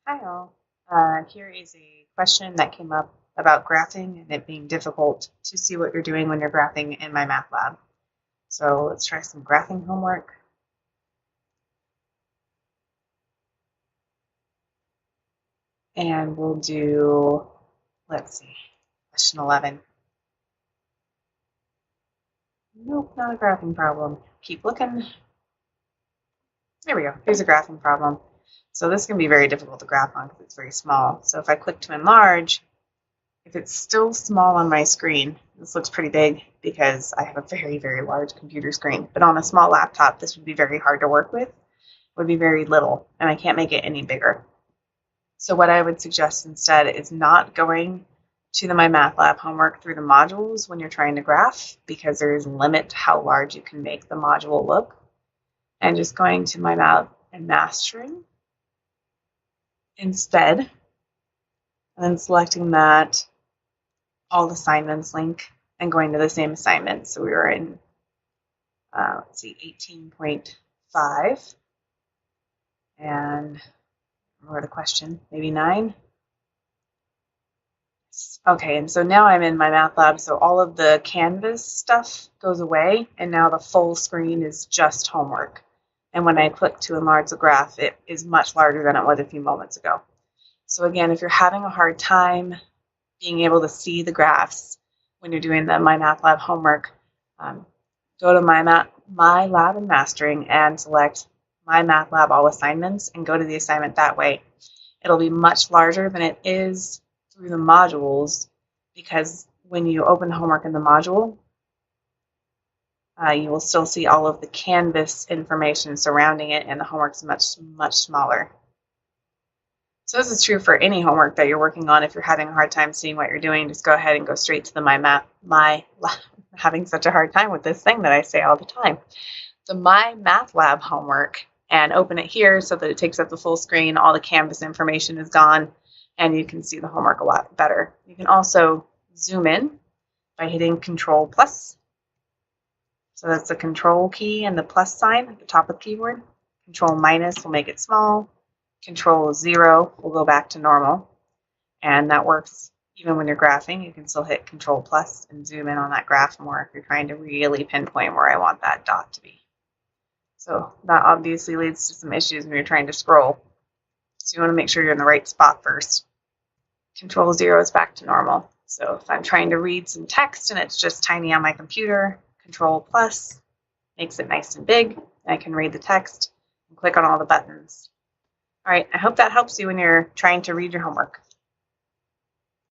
Hi all. Here is a question that came up about graphing and it being difficult to see what you're doing when you're graphing in MyMathLab. So let's try some graphing homework. And we'll do, let's see, question 11. Nope, not a graphing problem. Keep looking. There we go. Here's a graphing problem. So this can be very difficult to graph on because it's very small. So if I click to enlarge, if it's still small on my screen, this looks pretty big because I have a very, very large computer screen. But on a small laptop, this would be very hard to work with. It would be very little, and I can't make it any bigger. So what I would suggest instead is not going to the MyMathLab homework through the modules when you're trying to graph, because there is a limit to how large you can make the module look. And just going to MyMath and mastering instead, and then selecting that all assignments link and going to the same assignment. So we were in, let's see, 18.5. And remember the question, maybe 9. Okay, and so now I'm in MyMathLab, so all of the Canvas stuff goes away, and now the full screen is just homework. And when I click to enlarge the graph, it is much larger than it was a few moments ago. So again, if you're having a hard time being able to see the graphs when you're doing the MyMathLab homework, go to My Lab and Mastering and select MyMathLab All Assignments and go to the assignment that way. It'll be much larger than it is through the modules, because when you open homework in the module, you will still see all of the Canvas information surrounding it, and the homework's much, much smaller. So this is true for any homework that you're working on. If you're having a hard time seeing what you're doing, just go ahead and go straight to the having such a hard time with this thing that I say all the time. The MyMathLab homework, and open it here so that it takes up the full screen. All the Canvas information is gone, and you can see the homework a lot better. You can also zoom in by hitting Control plus. So that's the Control key and the plus sign at the top of the keyboard. Control minus will make it small. Control 0 will go back to normal. And that works even when you're graphing. You can still hit Control plus and zoom in on that graph more if you're trying to really pinpoint where I want that dot to be. So that obviously leads to some issues when you're trying to scroll. So you want to make sure you're in the right spot first. Control 0 is back to normal. So if I'm trying to read some text and it's just tiny on my computer, Control plus makes it nice and big. I can read the text and click on all the buttons. All right, I hope that helps you when you're trying to read your homework.